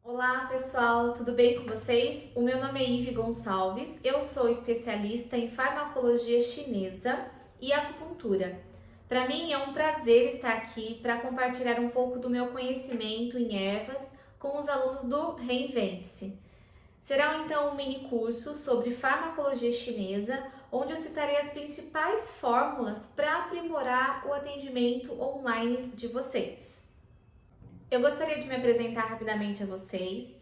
Olá pessoal, tudo bem com vocês? O meu nome é Ive Gonçalves, eu sou especialista em farmacologia chinesa e acupuntura. Para mim é um prazer estar aqui para compartilhar um pouco do meu conhecimento em ervas com os alunos do Reinvente-se. Será então um mini curso sobre farmacologia chinesa, onde eu citarei as principais fórmulas para aprimorar o atendimento online de vocês. Eu gostaria de me apresentar rapidamente a vocês.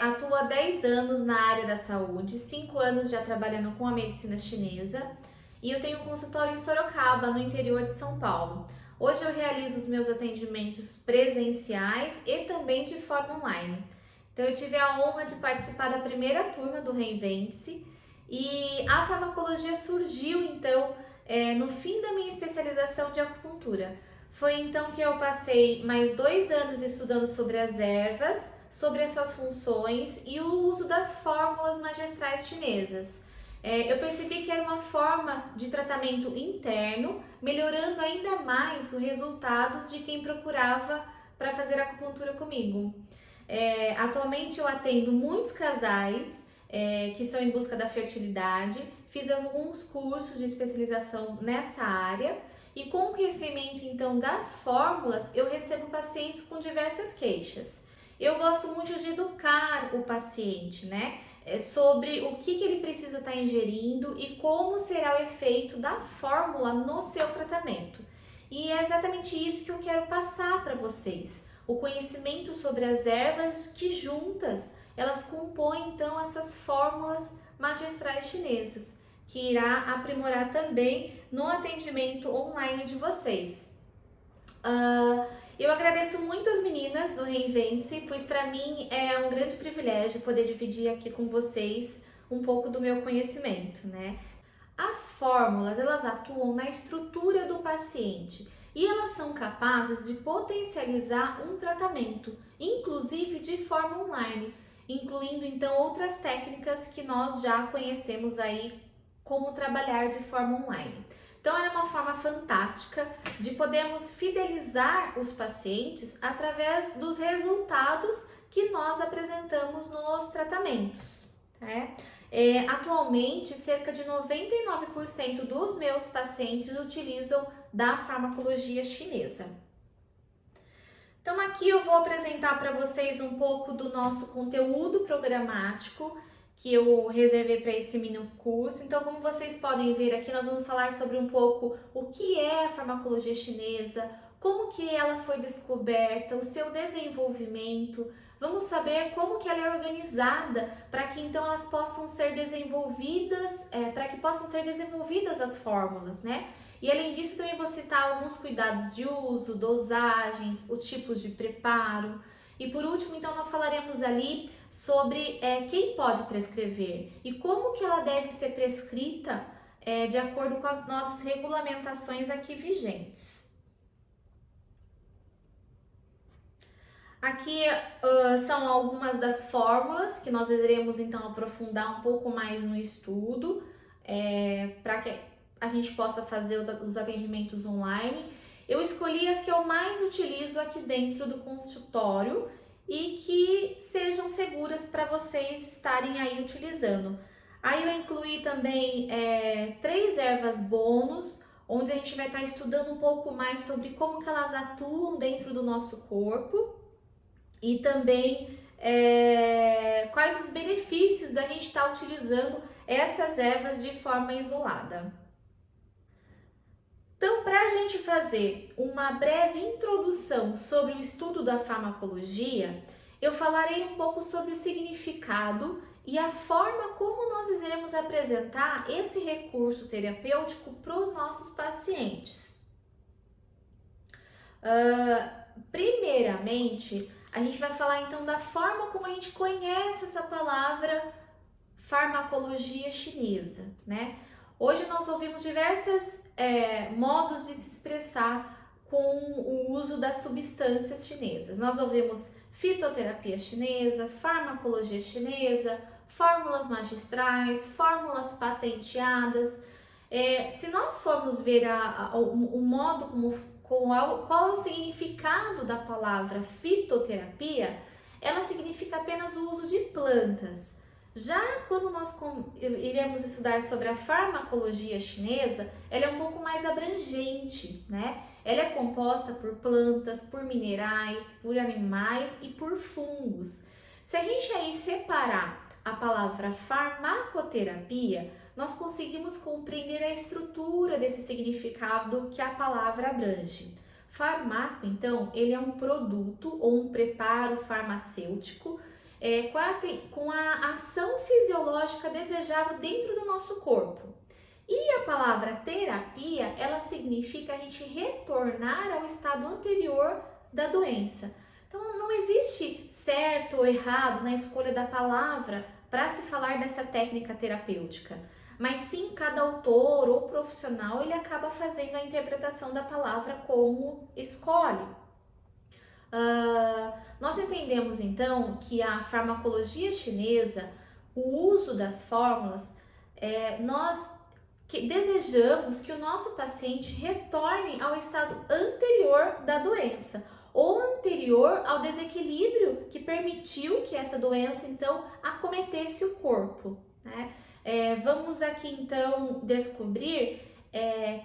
Atuo há 10 anos na área da saúde, 5 anos já trabalhando com a medicina chinesa e eu tenho um consultório em Sorocaba, no interior de São Paulo. Hoje eu realizo os meus atendimentos presenciais e também de forma online. Então eu tive a honra de participar da primeira turma do Reinvente-se e a farmacologia surgiu então no fim da minha especialização de acupuntura. Foi então que eu passei mais 2 anos estudando sobre as ervas, sobre as suas funções e o uso das fórmulas magistrais chinesas. Eu percebi que era uma forma de tratamento interno, melhorando ainda mais os resultados de quem procurava para fazer acupuntura comigo. Atualmente eu atendo muitos casais que estão em busca da fertilidade, fiz alguns cursos de especialização nessa área e com o conhecimento então das fórmulas, eu recebo pacientes com diversas queixas. Eu gosto muito de educar o paciente, né? Sobre o que ele precisa estar ingerindo e como será o efeito da fórmula no seu tratamento. E é exatamente isso que eu quero passar para vocês. O conhecimento sobre as ervas que juntas elas compõem então essas fórmulas magistrais chinesas que irá aprimorar também no atendimento online de vocês. Eu agradeço muito as meninas do Reinvente-se, pois para mim é um grande privilégio poder dividir aqui com vocês um pouco do meu conhecimento, né? As fórmulas, elas atuam na estrutura do paciente e elas são capazes de potencializar um tratamento, inclusive de forma online, incluindo então outras técnicas que nós já conhecemos aí como trabalhar de forma online. Então, é uma forma fantástica de podermos fidelizar os pacientes através dos resultados que nós apresentamos nos tratamentos. Né? Atualmente, cerca de 99% dos meus pacientes utilizam da farmacologia chinesa. Então, aqui eu vou apresentar para vocês um pouco do nosso conteúdo programático que eu reservei para esse mini curso. Então, como vocês podem ver aqui, nós vamos falar sobre um pouco o que é a farmacologia chinesa, como que ela foi descoberta, o seu desenvolvimento. Vamos saber como que ela é organizada para que então elas possam ser desenvolvidas, para que possam ser desenvolvidas as fórmulas, né? E além disso, também vou citar alguns cuidados de uso, dosagens, os tipos de preparo. E por último, então, nós falaremos ali sobre quem pode prescrever e como que ela deve ser prescrita de acordo com as nossas regulamentações aqui vigentes. Aqui são algumas das fórmulas que nós iremos então aprofundar um pouco mais no estudo, para que a gente possa fazer os atendimentos online. Eu escolhi as que eu mais utilizo aqui dentro do consultório e que sejam seguras para vocês estarem aí utilizando. Aí eu incluí também 3 ervas bônus, onde a gente vai estar estudando um pouco mais sobre como que elas atuam dentro do nosso corpo e também quais os benefícios da gente estar utilizando essas ervas de forma isolada. Então, para a gente fazer uma breve introdução sobre o estudo da farmacologia, eu falarei um pouco sobre o significado e a forma como nós iremos apresentar esse recurso terapêutico para os nossos pacientes. Primeiramente, a gente vai falar então da forma como a gente conhece essa palavra farmacologia chinesa, né? Hoje nós ouvimos diversos modos de se expressar com o uso das substâncias chinesas. Nós ouvimos fitoterapia chinesa, farmacologia chinesa, fórmulas magistrais, fórmulas patenteadas. Se nós formos ver o modo qual é o significado da palavra fitoterapia, ela significa apenas o uso de plantas. Já quando nós iremos estudar sobre a farmacologia chinesa, ela é um pouco mais abrangente, né? Ela é composta por plantas, por minerais, por animais e por fungos. Se a gente aí separar a palavra farmacoterapia, nós conseguimos compreender a estrutura desse significado que a palavra abrange. Farmaco, então, ele é um produto ou um preparo farmacêutico com a ação fisiológica desejável dentro do nosso corpo. E a palavra terapia, ela significa a gente retornar ao estado anterior da doença. Então, não existe certo ou errado na escolha da palavra para se falar dessa técnica terapêutica, mas sim cada autor ou profissional ele acaba fazendo a interpretação da palavra como escolhe. Nós entendemos então que a farmacologia chinesa, o uso das fórmulas, nós desejamos que o nosso paciente retorne ao estado anterior da doença ou anterior ao desequilíbrio que permitiu que essa doença então acometesse o corpo, né? Vamos aqui então descobrir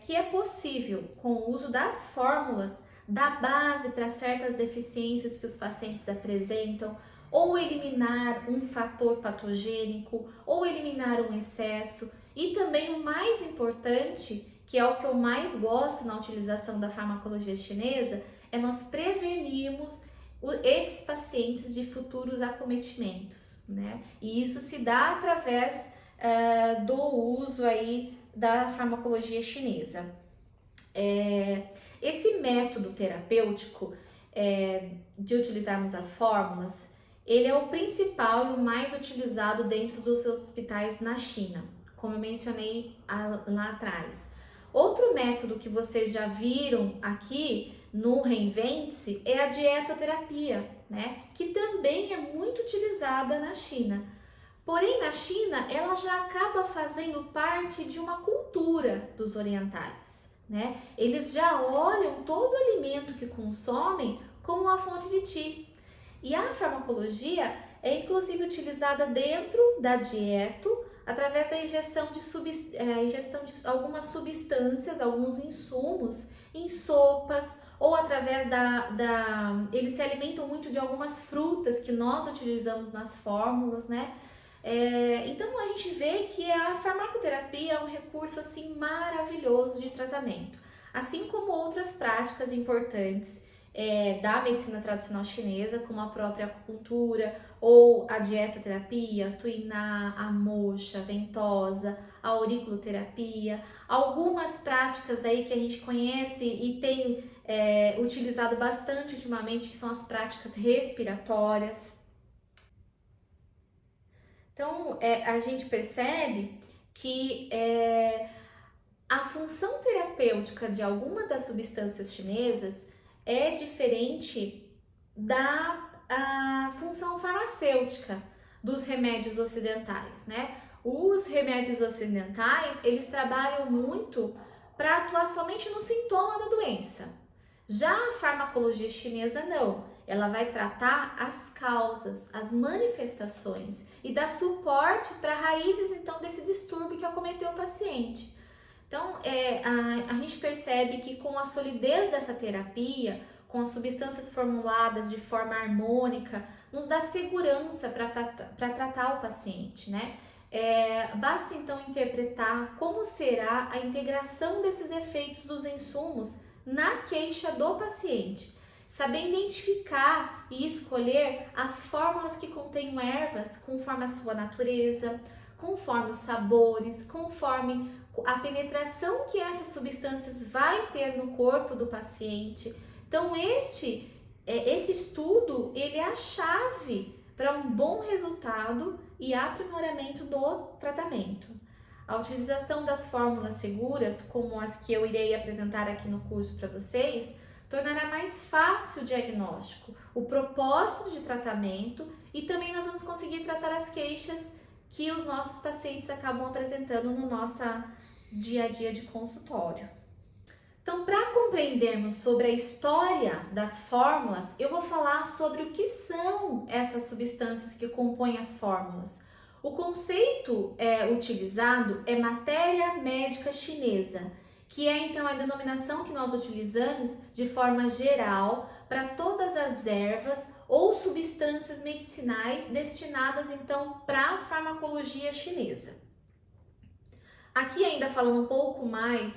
que é possível, com o uso das fórmulas, dar base para certas deficiências que os pacientes apresentam, ou eliminar um fator patogênico, ou eliminar um excesso. E também o mais importante, que é o que eu mais gosto na utilização da farmacologia chinesa, é nós prevenirmos esses pacientes de futuros acometimentos, né? E isso se dá através do uso aí da farmacologia chinesa. Esse método terapêutico de utilizarmos as fórmulas, ele é o principal e o mais utilizado dentro dos hospitais na China, como eu mencionei lá atrás. Outro método que vocês já viram aqui no Reinvente-se é a dietoterapia, né? Que também é muito utilizada na China. Porém, na China, ela já acaba fazendo parte de uma cultura dos orientais, né? Eles já olham todo alimento que consomem como uma fonte de qi. E a farmacologia é inclusive utilizada dentro da dieta através da ingestão de algumas substâncias, alguns insumos em sopas, ou através eles se alimentam muito de algumas frutas que nós utilizamos nas fórmulas, né? Então a gente vê que a farmacoterapia é um recurso assim maravilhoso de tratamento, assim como outras práticas importantes da medicina tradicional chinesa, como a própria acupuntura ou a dietoterapia, a tuiná, a moxa, a ventosa, a auriculoterapia, algumas práticas aí que a gente conhece e tem utilizado bastante ultimamente, que são as práticas respiratórias. Então, a gente percebe que a função terapêutica de alguma das substâncias chinesas é diferente da função farmacêutica dos remédios ocidentais, né? Os remédios ocidentais, eles trabalham muito para atuar somente no sintoma da doença. Já a farmacologia chinesa não, ela vai tratar as causas, as manifestações e dar suporte para raízes então desse distúrbio que acometeu o paciente. Então, a gente percebe que com a solidez dessa terapia, com as substâncias formuladas de forma harmônica, nos dá segurança para tratar o paciente, né? Basta então interpretar como será a integração desses efeitos dos insumos na queixa do paciente, saber identificar e escolher as fórmulas que contêm ervas conforme a sua natureza, conforme os sabores, conforme a penetração que essas substâncias vai ter no corpo do paciente. Então esse estudo ele é a chave para um bom resultado e aprimoramento do tratamento. A utilização das fórmulas seguras, como as que eu irei apresentar aqui no curso para vocês, tornará mais fácil o diagnóstico, o propósito de tratamento e também nós vamos conseguir tratar as queixas que os nossos pacientes acabam apresentando no nosso dia a dia de consultório. Então, para compreendermos sobre a história das fórmulas, eu vou falar sobre o que são essas substâncias que compõem as fórmulas. O conceito utilizado é matéria médica chinesa, que é então a denominação que nós utilizamos de forma geral para todas as ervas ou substâncias medicinais destinadas então para a farmacologia chinesa. Aqui ainda falando um pouco mais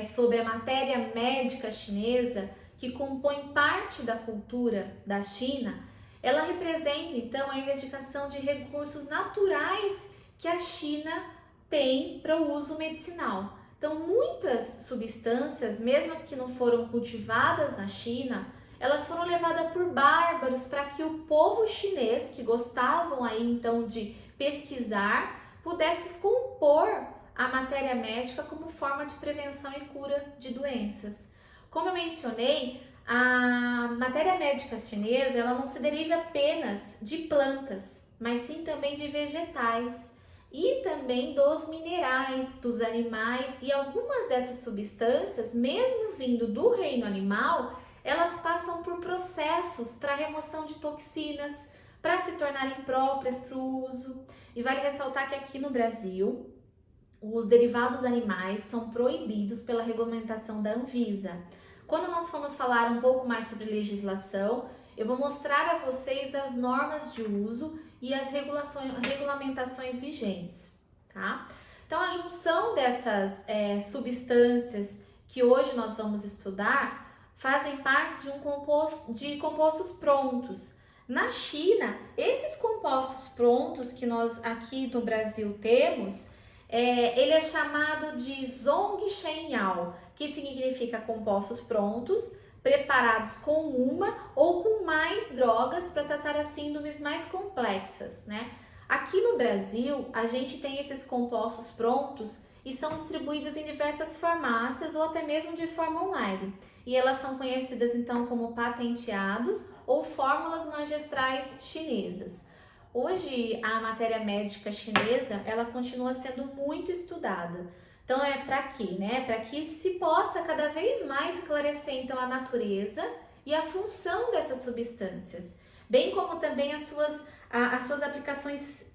sobre a matéria médica chinesa, que compõe parte da cultura da China, ela representa então a investigação de recursos naturais que a China tem para o uso medicinal. Então, muitas substâncias, mesmo as que não foram cultivadas na China, elas foram levadas por bárbaros para que o povo chinês, que gostavam aí então de pesquisar, pudesse compor a matéria médica como forma de prevenção e cura de doenças. Como eu mencionei, a matéria médica chinesa ela não se deriva apenas de plantas, mas sim também de vegetais e também dos minerais, dos animais, e algumas dessas substâncias, mesmo vindo do reino animal, elas passam por processos para remoção de toxinas, para se tornarem próprias para o uso. E vale ressaltar que aqui no Brasil, os derivados animais são proibidos pela regulamentação da Anvisa. Quando nós formos falar um pouco mais sobre legislação, eu vou mostrar a vocês as normas de uso e as regulamentações vigentes, tá? Então, a junção dessas substâncias que hoje nós vamos estudar fazem parte de compostos prontos. Na China, esses compostos prontos que nós aqui no Brasil temos, ele é chamado de Zhongshenyao, que significa compostos prontos, preparados com uma ou com mais drogas para tratar as síndromes mais complexas, né? Aqui no Brasil, a gente tem esses compostos prontos e são distribuídos em diversas farmácias ou até mesmo de forma online. E elas são conhecidas então como patenteados ou fórmulas magistrais chinesas. Hoje, a matéria médica chinesa, ela continua sendo muito estudada. Então, para quê, né? Para que se possa cada vez mais esclarecer, então, a natureza e a função dessas substâncias, bem como também as suas aplicações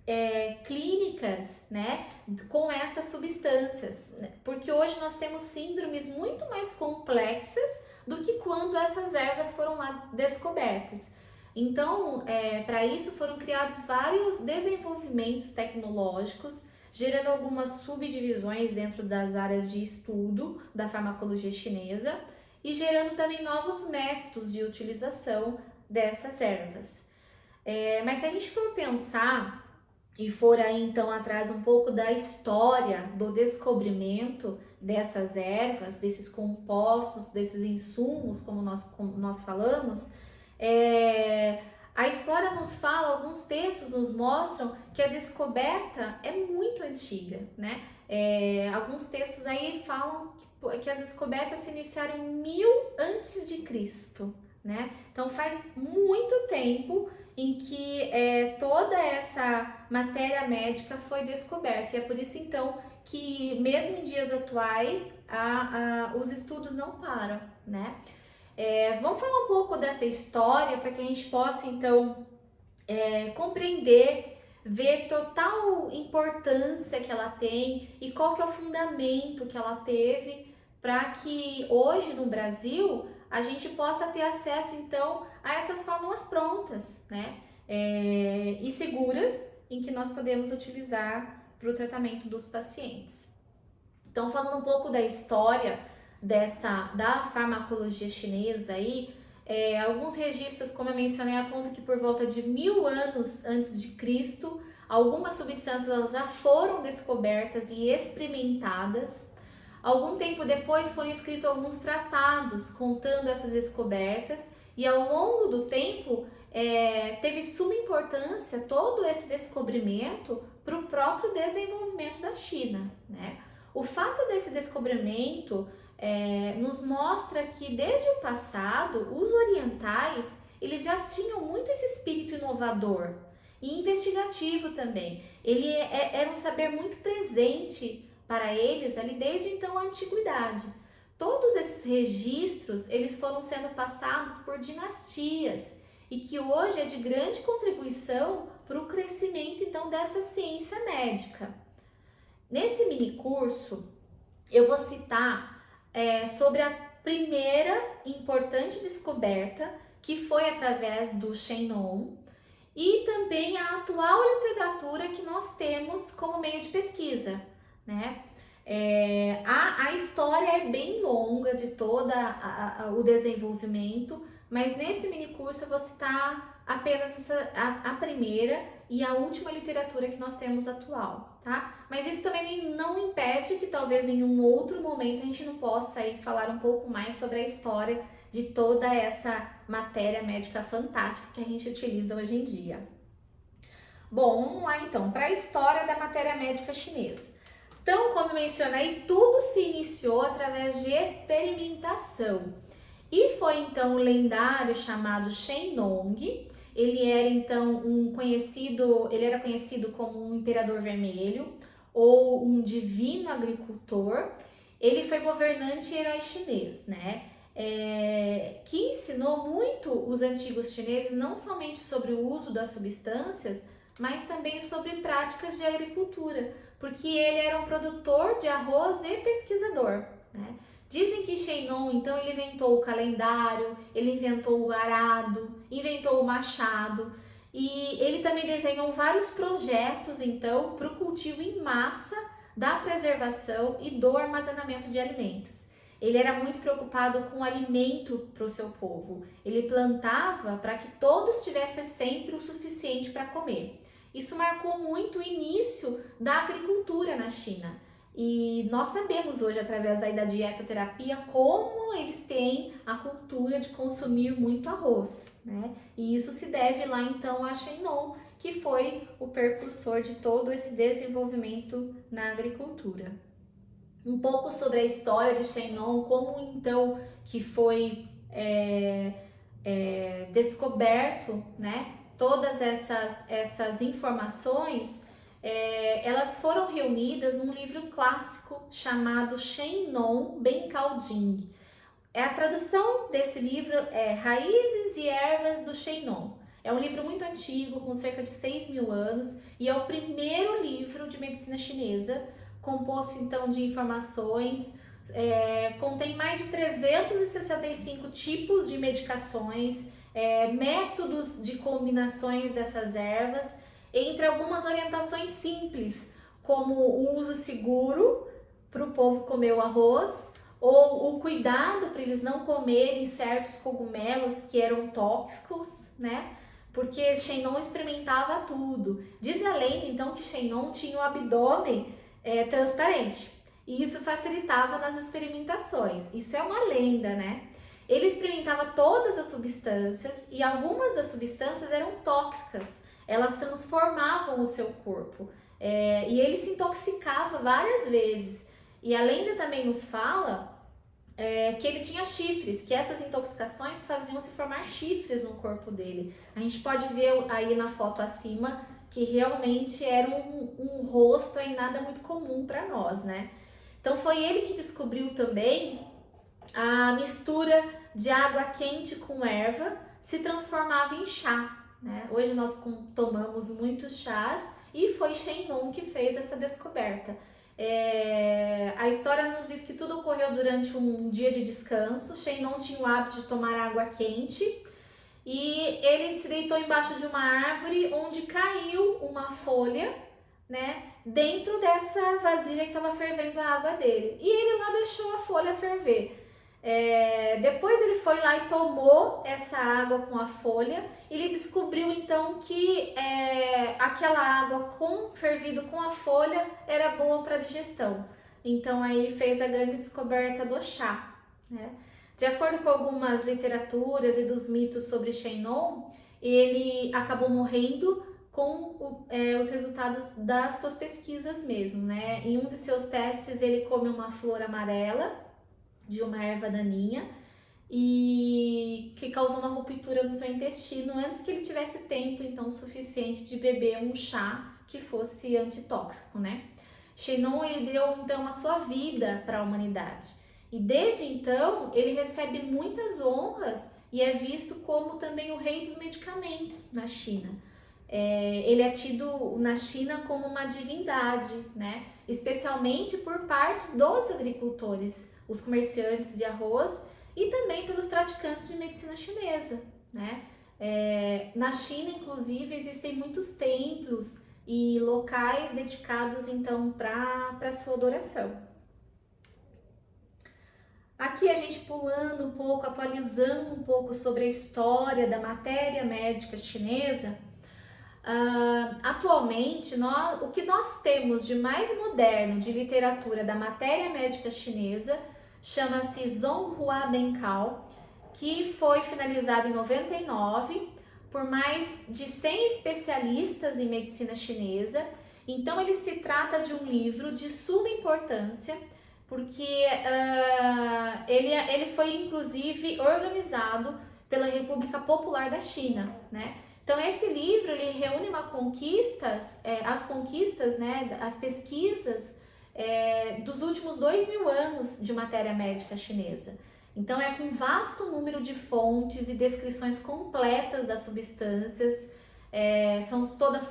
clínicas, né? Com essas substâncias. Porque hoje nós temos síndromes muito mais complexas do que quando essas ervas foram lá descobertas. Então, para isso foram criados vários desenvolvimentos tecnológicos, gerando algumas subdivisões dentro das áreas de estudo da farmacologia chinesa e gerando também novos métodos de utilização dessas ervas. Mas se a gente for pensar e for aí então atrás um pouco da história do descobrimento dessas ervas, desses compostos, desses insumos, como nós falamos, a história nos fala, alguns textos nos mostram que a descoberta é muito antiga, né? Alguns textos aí falam que as descobertas se iniciaram em 1000 antes de Cristo, né? Então faz muito tempo em que toda essa matéria médica foi descoberta, e é por isso então que mesmo em dias atuais os estudos não param, né? Vamos falar um pouco dessa história para que a gente possa então compreender, ver total importância que ela tem e qual que é o fundamento que ela teve para que hoje no Brasil a gente possa ter acesso então a essas fórmulas prontas, né? E seguras em que nós podemos utilizar para o tratamento dos pacientes. Então, falando um pouco da história da farmacologia chinesa aí, alguns registros, como eu mencionei, apontam que por volta de 1000 anos antes de Cristo, algumas substâncias elas já foram descobertas e experimentadas. Algum tempo depois foram escritos alguns tratados contando essas descobertas, e ao longo do tempo teve suma importância todo esse descobrimento para o próprio desenvolvimento da China, né? O fato desse descobrimento nos mostra que desde o passado os orientais eles já tinham muito esse espírito inovador e investigativo também. Ele era um saber muito presente para eles ali desde então a antiguidade. todos esses registros, eles foram sendo passados por dinastias e que hoje é de grande contribuição para o crescimento, então, dessa ciência médica. Nesse mini curso, eu vou citar sobre a primeira importante descoberta, que foi através do Shennon, e também a atual literatura que nós temos como meio de pesquisa, né? A história é bem longa de todo o desenvolvimento, mas nesse mini curso eu vou citar apenas a primeira e a última literatura que nós temos atual, tá? Mas isso também não impede que talvez em um outro momento a gente não possa aí falar um pouco mais sobre a história de toda essa matéria médica fantástica que a gente utiliza hoje em dia. Bom, vamos lá então para a história da matéria médica chinesa. Então, como eu mencionei, tudo se iniciou através de experimentação. E foi então o lendário chamado Shennong. Ele era então ele era conhecido como um imperador vermelho ou um divino agricultor. Ele foi governante e herói chinês, né? Que ensinou muito os antigos chineses não somente sobre o uso das substâncias, mas também sobre práticas de agricultura, porque ele era um produtor de arroz e pesquisador, né? Dizem que Shennon, então, ele inventou o calendário, ele inventou o arado, inventou o machado, e ele também desenhou vários projetos, então, para o cultivo em massa da preservação e do armazenamento de alimentos. Ele era muito preocupado com o alimento para o seu povo. Ele plantava para que todos tivessem sempre o suficiente para comer. Isso marcou muito o início da agricultura na China. E nós sabemos hoje, através da dietoterapia, como eles têm a cultura de consumir muito arroz, né? E isso se deve lá então a Shennon, que foi o precursor de todo esse desenvolvimento na agricultura. Um pouco sobre a história de Shennon, como então que foi descoberto, né? Todas essas informações, elas foram reunidas num livro clássico chamado Shennon Bencao Jing. A tradução desse livro é Raízes e Ervas do Shennon. É um livro muito antigo, com cerca de 6.000 anos, e é o primeiro livro de medicina chinesa, composto então de informações, contém mais de 365 tipos de medicações, métodos de combinações dessas ervas, entre algumas orientações simples, como o uso seguro para o povo comer o arroz, ou o cuidado para eles não comerem certos cogumelos que eram tóxicos, né? Porque Shennon experimentava tudo. Diz a lenda então que Shennon tinha um abdômen transparente, e isso facilitava nas experimentações. Isso é uma lenda, né? Ele experimentava todas as substâncias e algumas das substâncias eram tóxicas, elas transformavam o seu corpo, e ele se intoxicava várias vezes. E a lenda também nos fala que ele tinha chifres, que essas intoxicações faziam se formar chifres no corpo dele. A gente pode ver aí na foto acima que realmente era um rosto aí nada muito comum para nós, né? Então foi ele que descobriu também a mistura de água quente com erva se transformava em chá, né? Hoje nós tomamos muitos chás e foi Shennon que fez essa descoberta. A história nos diz que tudo ocorreu durante um dia de descanso. Shennon tinha o hábito de tomar água quente e ele se deitou embaixo de uma árvore onde caiu uma folha, né, dentro dessa vasilha que estava fervendo a água dele. E ele lá deixou a folha ferver. Depois ele foi lá e tomou essa água com a folha. Ele descobriu então que aquela água fervido com a folha era boa para digestão. Então aí fez a grande descoberta do chá, né? De acordo com algumas literaturas e dos mitos sobre Shennon, ele acabou morrendo com os resultados das suas pesquisas mesmo, né? Em um de seus testes ele come uma flor amarela de uma erva daninha e que causou uma ruptura no seu intestino antes que ele tivesse tempo então suficiente de beber um chá que fosse antitóxico, né? Shennon ele deu então a sua vida para a humanidade E desde então ele recebe muitas honras e é visto como também o rei dos medicamentos na China. Ele é tido na China como uma divindade, né? Especialmente por parte dos agricultores, os comerciantes de arroz e também pelos praticantes de medicina chinesa, né? Na China, inclusive, existem muitos templos e locais dedicados então para sua adoração. Aqui a gente pulando um pouco, atualizando um pouco sobre a história da matéria médica chinesa. Atualmente, o que nós temos de mais moderno de literatura da matéria médica chinesa chama-se Zonghua Bencao, que foi finalizado em 99 por mais de 100 especialistas em medicina chinesa. Então, ele se trata de um livro de suma importância, porque ele foi inclusive organizado pela República Popular da China, né? Então esse livro ele reúne as conquistas, né, as pesquisas dos últimos 2000 anos de matéria médica chinesa. Então é com vasto número de fontes e descrições completas das substâncias,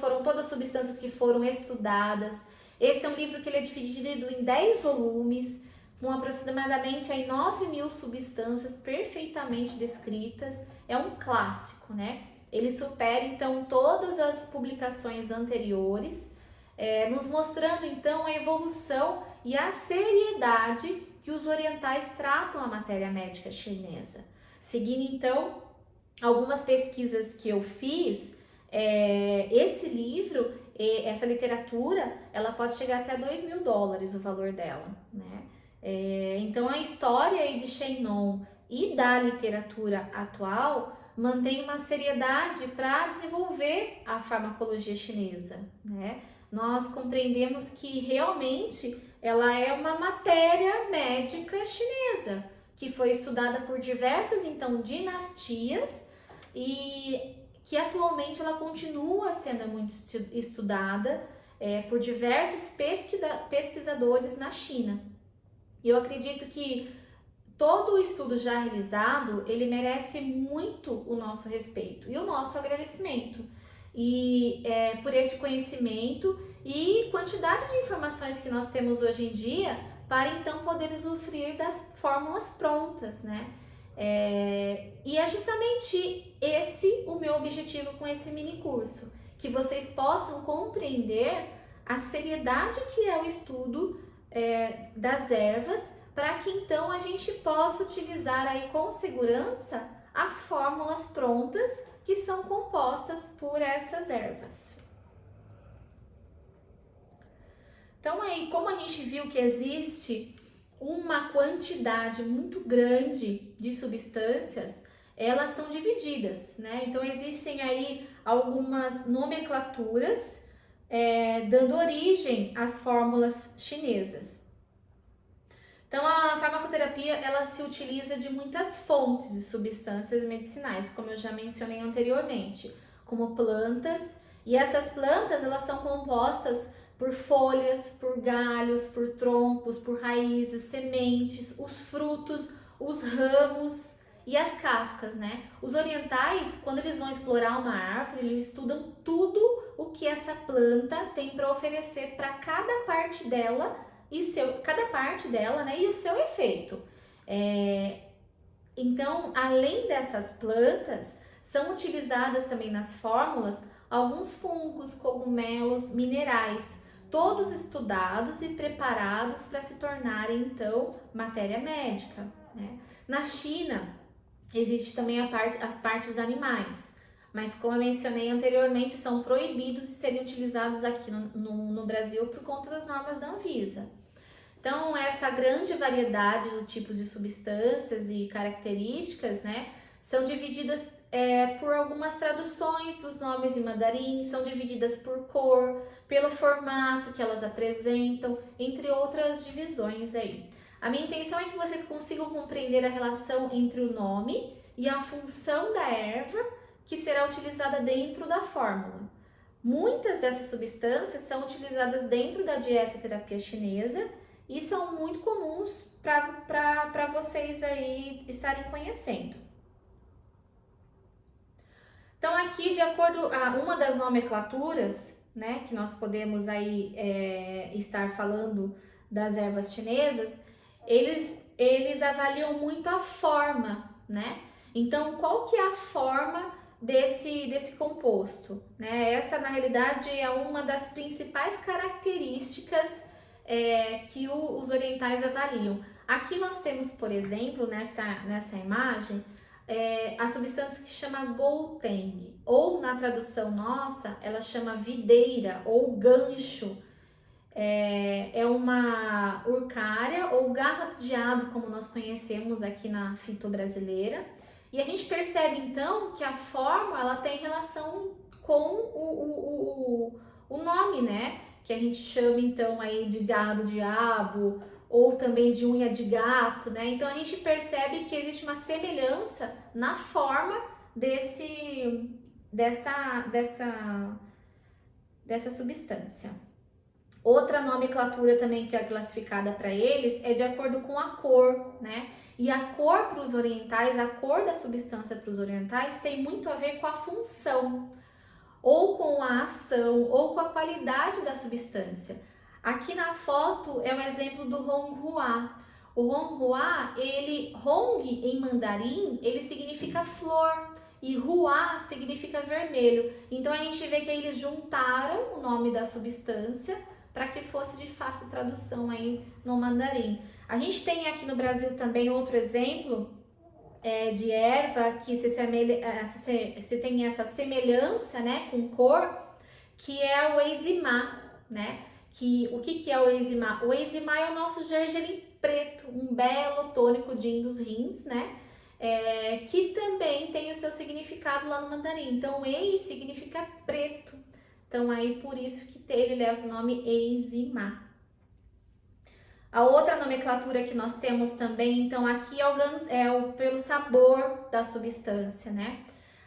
foram todas substâncias que foram estudadas. Esse é um livro que ele é dividido em 10 volumes, com aproximadamente 9.000 substâncias perfeitamente descritas. É um clássico, né? Ele supera então todas as publicações anteriores, nos mostrando então a evolução e a seriedade que os orientais tratam a matéria médica chinesa. Seguindo então algumas pesquisas que eu fiz, esse livro, essa literatura, ela pode chegar até $2.000 o valor dela, né? Então a história de Shennon e da literatura atual mantém uma seriedade para desenvolver a farmacologia chinesa, né? Nós compreendemos que realmente ela é uma matéria médica chinesa que foi estudada por diversas então dinastias e que atualmente ela continua sendo muito estudada por diversos pesquisadores na China. E eu acredito que todo o estudo já realizado, ele merece muito o nosso respeito e o nosso agradecimento. E por esse conhecimento e quantidade de informações que nós temos hoje em dia para então poder usufruir das fórmulas prontas, né? E é justamente esse o meu objetivo com esse mini curso, que vocês possam compreender a seriedade que é o estudo das ervas, para que então a gente possa utilizar aí com segurança as fórmulas prontas que são compostas por essas ervas. Então aí, como a gente viu que existe uma quantidade muito grande de substâncias, elas são divididas, né? Então existem aí algumas nomenclaturas dando origem às fórmulas chinesas. Então a farmacoterapia ela se utiliza de muitas fontes de substâncias medicinais, como eu já mencionei anteriormente, como plantas, e essas plantas elas são compostas por folhas, por galhos, por troncos, por raízes, sementes, os frutos, os ramos e as cascas, né? Os orientais, quando eles vão explorar uma árvore, eles estudam tudo o que essa planta tem para oferecer para cada parte dela né, e o seu efeito. Então, além dessas plantas, são utilizadas também nas fórmulas alguns fungos, cogumelos, minerais, todos estudados e preparados para se tornarem, então, matéria médica, né? Na China, existe também as partes animais, mas como eu mencionei anteriormente, são proibidos de serem utilizados aqui no Brasil por conta das normas da Anvisa. Então, essa grande variedade de tipos de substâncias e características, né, são divididas por algumas traduções dos nomes em mandarim, são divididas por cor, pelo formato que elas apresentam, entre outras divisões aí. A minha intenção é que vocês consigam compreender a relação entre o nome e a função da erva que será utilizada dentro da fórmula. Muitas dessas substâncias são utilizadas dentro da dietoterapia chinesa e são muito comuns para vocês aí estarem conhecendo. Então aqui, de acordo com uma das nomenclaturas, né, que nós podemos aí estar falando das ervas chinesas, eles avaliam muito a forma, né? Então, qual que é a forma desse composto, né? Essa, na realidade, é uma das principais características que os orientais avaliam. Aqui nós temos, por exemplo, nessa imagem, a substância que chama Gouteng, ou na tradução nossa, ela chama videira ou gancho. É uma urcária ou garra do diabo, como nós conhecemos aqui na fito brasileira. E a gente percebe então que a forma ela tem relação com o nome, né? Que a gente chama então aí de garra do diabo ou também de unha de gato, né? Então a gente percebe que existe uma semelhança na forma dessa substância. Outra nomenclatura também que é classificada para eles é de acordo com a cor, né? E a cor para os orientais, a cor da substância para os orientais tem muito a ver com a função, ou com a ação, ou com a qualidade da substância. Aqui na foto é um exemplo do Honghua. O Honghua, Hong em mandarim, ele significa flor e Hua significa vermelho. Então a gente vê que eles juntaram o nome da substância para que fosse de fácil tradução aí no mandarim. A gente tem aqui no Brasil também outro exemplo de erva que se tem essa semelhança, né, com cor, que é o enzimá, né? O que é o enzimá? O enzimá é o nosso gergelim preto, um belo tônico de dos rins, né? Que também tem o seu significado lá no mandarim. Então, eis significa preto. Então, aí por isso que ele leva o nome enzimá. A outra nomenclatura que nós temos também, então, aqui pelo sabor da substância, né?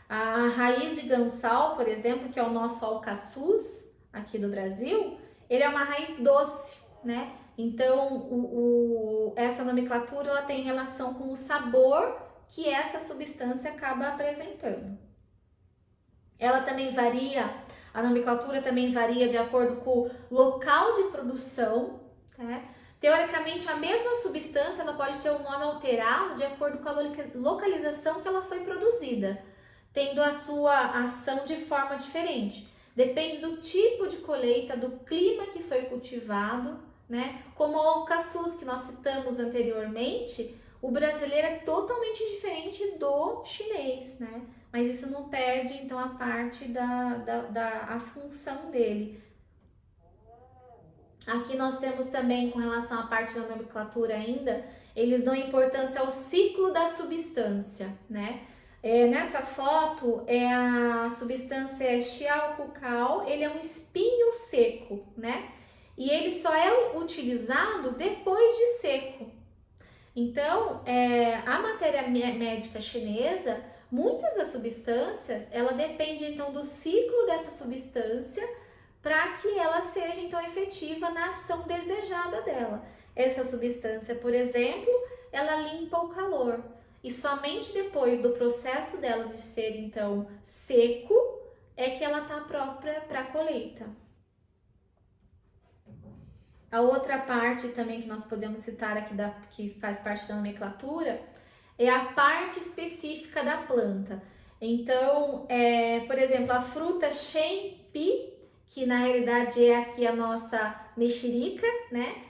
A raiz de gansal, por exemplo, que é o nosso alcaçuz aqui do Brasil, ele é uma raiz doce, né? Então, essa nomenclatura ela tem relação com o sabor que essa substância acaba apresentando. Ela também varia, a nomenclatura também varia de acordo com o local de produção, né? Teoricamente, a mesma substância ela pode ter um nome alterado de acordo com a localização que ela foi produzida, tendo a sua ação de forma diferente. Depende do tipo de colheita, do clima que foi cultivado, né? Como o alcaçuz que nós citamos anteriormente, o brasileiro é totalmente diferente do chinês, né? Mas isso não perde, então, a parte a função dele. Aqui nós temos também, com relação à parte da nomenclatura ainda, eles dão importância ao ciclo da substância, né? Nessa foto, a substância Xiaocucal, ele é um espinho seco, né? E ele só é utilizado depois de seco. Então, a matéria médica chinesa, muitas das substâncias, ela depende então do ciclo dessa substância para que ela seja então efetiva na ação desejada dela. Essa substância, por exemplo, ela limpa o calor e somente depois do processo dela de ser então seco é que ela está própria para a colheita. A outra parte também que nós podemos citar aqui que faz parte da nomenclatura é a parte específica da planta. Então, por exemplo, a fruta Shenpi, que na realidade é aqui a nossa mexerica, né?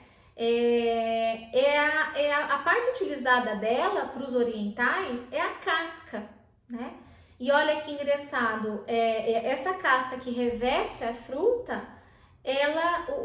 A parte utilizada dela para os orientais é a casca, né? E olha que engraçado, essa casca que reveste a fruta,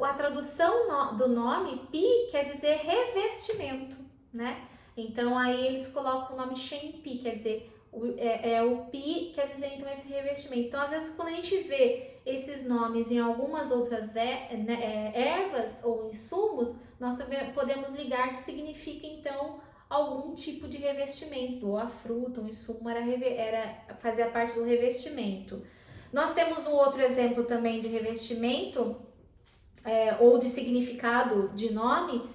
a tradução do nome pi quer dizer revestimento, né? Então aí eles colocam o nome Shenpi, quer dizer o pi quer dizer então esse revestimento. Então às vezes quando a gente vê esses nomes em algumas outras ervas ou insumos, nós podemos ligar que significa então algum tipo de revestimento, ou a fruta, o insumo fazia parte do revestimento. Nós temos um outro exemplo também de revestimento ou de significado de nome,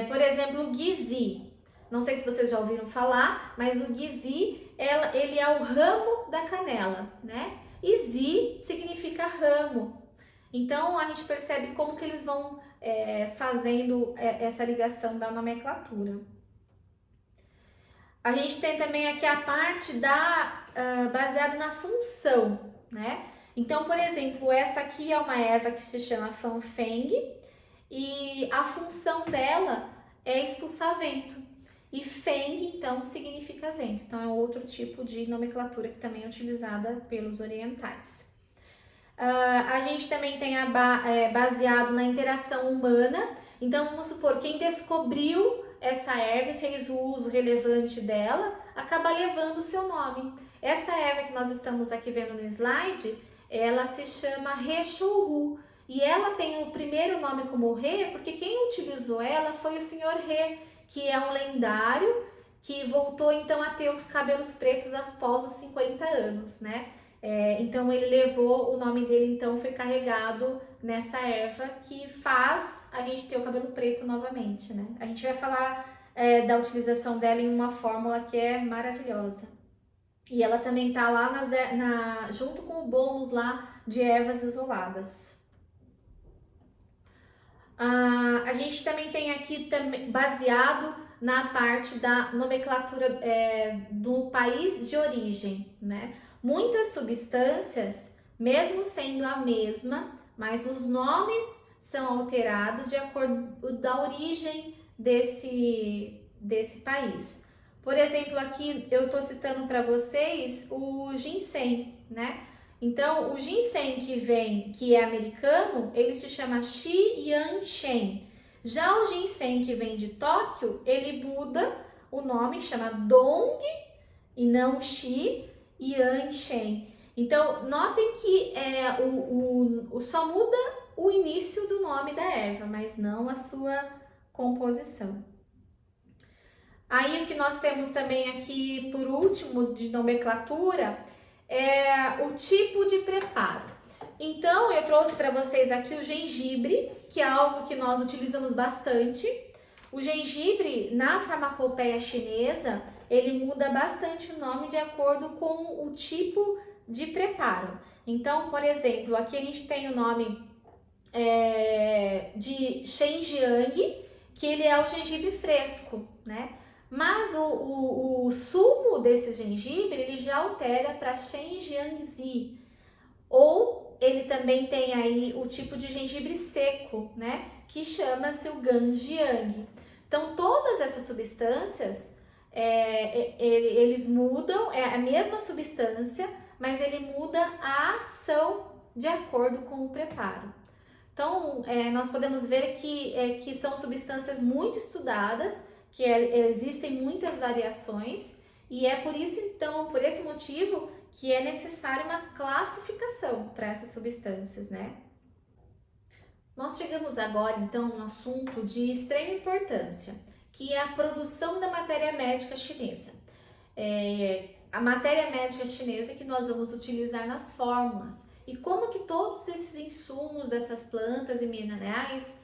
Por exemplo, o guizi. Não sei se vocês já ouviram falar, mas o guizi, ele é o ramo da canela, né? E zi significa ramo. Então, a gente percebe como que eles vão fazendo essa ligação da nomenclatura. A gente tem também aqui a parte baseada na função, né? Então, por exemplo, essa aqui é uma erva que se chama fanfeng e a função dela é expulsar vento. E feng, então, significa vento. Então, é outro tipo de nomenclatura que também é utilizada pelos orientais. A gente também tem baseado na interação humana. Então, vamos supor, quem descobriu essa erva e fez o uso relevante dela, acaba levando o seu nome. Essa erva que nós estamos aqui vendo no slide, ela se chama Re-Shou-Ru. E ela tem o primeiro nome como Re, porque quem utilizou ela foi o Senhor Re, que é um lendário que voltou então a ter os cabelos pretos após os 50 anos, né? Então ele levou, o nome dele então foi carregado nessa erva que faz a gente ter o cabelo preto novamente, né? A gente vai falar da utilização dela em uma fórmula que é maravilhosa. E ela também tá lá junto com o bônus lá de ervas isoladas. A gente também tem aqui baseado na parte da nomenclatura do país de origem, né? Muitas substâncias, mesmo sendo a mesma, mas os nomes são alterados de acordo da origem desse país. Por exemplo, aqui eu estou citando para vocês o ginseng, né? Então, o ginseng que é americano, ele se chama Shi-Yan-Shen. Já o ginseng que vem de Tóquio, ele muda o nome, chama Dong e não Shi-Yan-Shen. Então, notem que só muda o início do nome da erva, mas não a sua composição. Aí, o que nós temos também aqui, por último, de nomenclatura, é o tipo de preparo. Então, eu trouxe para vocês aqui o gengibre, que é algo que nós utilizamos bastante. O gengibre, na farmacopeia chinesa, ele muda bastante o nome de acordo com o tipo de preparo. Então, por exemplo, aqui a gente tem o nome de Shenjiang, que ele é o gengibre fresco, né? Mas o sumo desse gengibre, ele já altera para Shenjiangzi. Ou ele também tem aí o tipo de gengibre seco, né? Que chama-se o Ganjiang. Então, todas essas substâncias, eles mudam, é a mesma substância, mas ele muda a ação de acordo com o preparo. Então, nós podemos ver que são substâncias muito estudadas, que existem muitas variações, e é por isso, então, por esse motivo, que é necessária uma classificação para essas substâncias, né? Nós chegamos agora, então, a um assunto de extrema importância, que é a produção da matéria médica chinesa. A matéria médica chinesa que nós vamos utilizar nas fórmulas. E como que todos esses insumos dessas plantas e minerais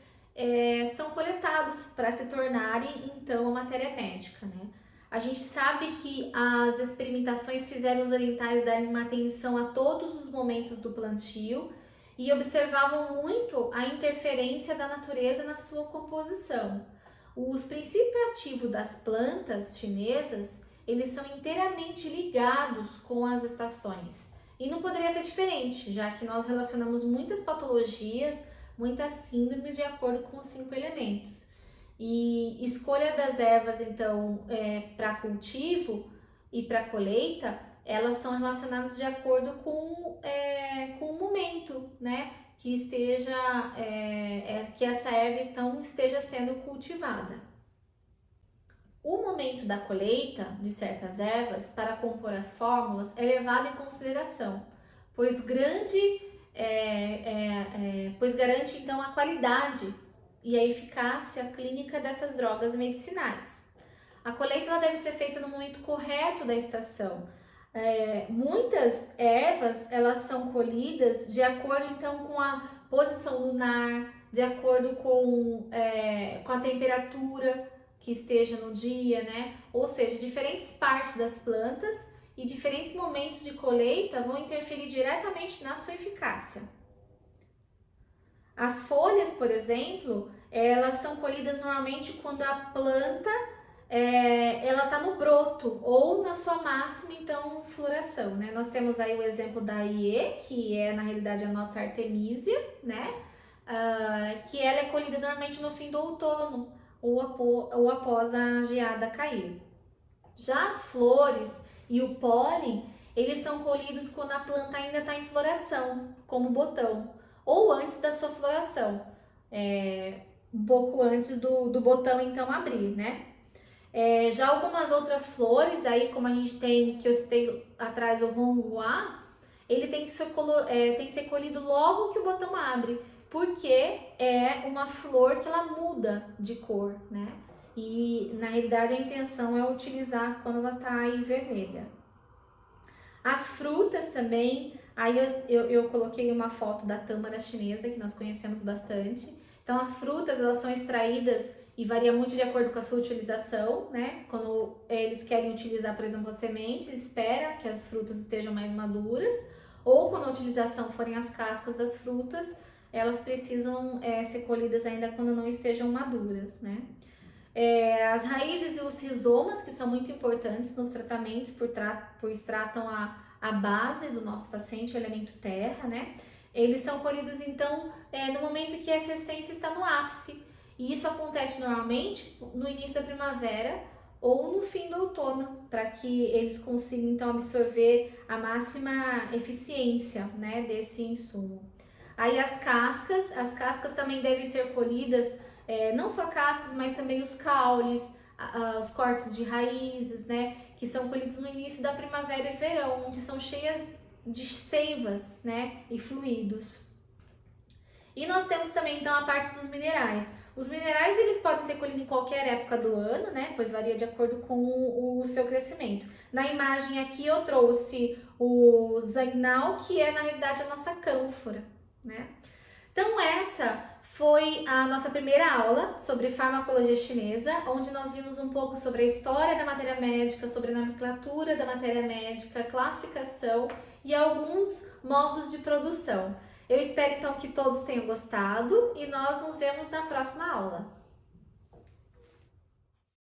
são coletados para se tornarem, então, a matéria médica, né? A gente sabe que as experimentações fizeram os orientais darem uma atenção a todos os momentos do plantio e observavam muito a interferência da natureza na sua composição. Os princípios ativos das plantas chinesas, eles são inteiramente ligados com as estações. E não poderia ser diferente, já que nós relacionamos muitas patologias, muitas síndromes de acordo com os 5 elementos. E escolha das ervas, então, para cultivo e para colheita, elas são relacionadas de acordo com o momento, né? Que essa erva então esteja sendo cultivada. O momento da colheita de certas ervas para compor as fórmulas é levado em consideração, pois garante então a qualidade e a eficácia clínica dessas drogas medicinais. A colheita ela deve ser feita no momento correto da estação. Muitas ervas elas são colhidas de acordo então com a posição lunar, de acordo com a temperatura que esteja no dia, né? Ou seja, diferentes partes das plantas e diferentes momentos de colheita vão interferir diretamente na sua eficácia. As folhas, por exemplo, elas são colhidas normalmente quando a planta ela está no broto ou na sua máxima, então, floração, né? Nós temos aí o exemplo da IE, que é na realidade a nossa artemisia, né? Que ela é colhida normalmente no fim do outono ou após a geada cair. Já as flores e o pólen, eles são colhidos quando a planta ainda está em floração, como botão, ou antes da sua floração, um pouco antes do botão então abrir, né? Já algumas outras flores, aí como a gente tem, que eu citei atrás, o ronguá, ele tem que ser colhido logo que o botão abre, porque é uma flor que ela muda de cor, né? E na realidade a intenção é utilizar quando ela tá aí vermelha. As frutas também, aí eu coloquei uma foto da tâmara chinesa, que nós conhecemos bastante. Então as frutas, elas são extraídas e varia muito de acordo com a sua utilização, né? Quando eles querem utilizar, por exemplo, a semente, espera que as frutas estejam mais maduras, ou quando a utilização forem as cascas das frutas, elas precisam ser colhidas ainda quando não estejam maduras, né? As raízes e os rizomas, que são muito importantes nos tratamentos, pois tratam a base do nosso paciente, o elemento terra, né? Eles são colhidos, então, no momento que essa essência está no ápice. E isso acontece normalmente no início da primavera ou no fim do outono, para que eles consigam, então, absorver a máxima eficiência, né, desse insumo. Aí as cascas também devem ser colhidas, não só cascas, mas também os caules, os cortes de raízes, né, que são colhidos no início da primavera e verão, onde são cheias de seivas, né, e fluidos. E nós temos também então a parte dos minerais. Os minerais eles podem ser colhidos em qualquer época do ano, né? Pois varia de acordo com o seu crescimento. Na imagem aqui eu trouxe o zainal, que é na realidade a nossa cânfora, né? Então essa foi a nossa primeira aula sobre farmacologia chinesa, onde nós vimos um pouco sobre a história da matéria médica, sobre a nomenclatura da matéria médica, classificação e alguns modos de produção. Eu espero então que todos tenham gostado e nós nos vemos na próxima aula.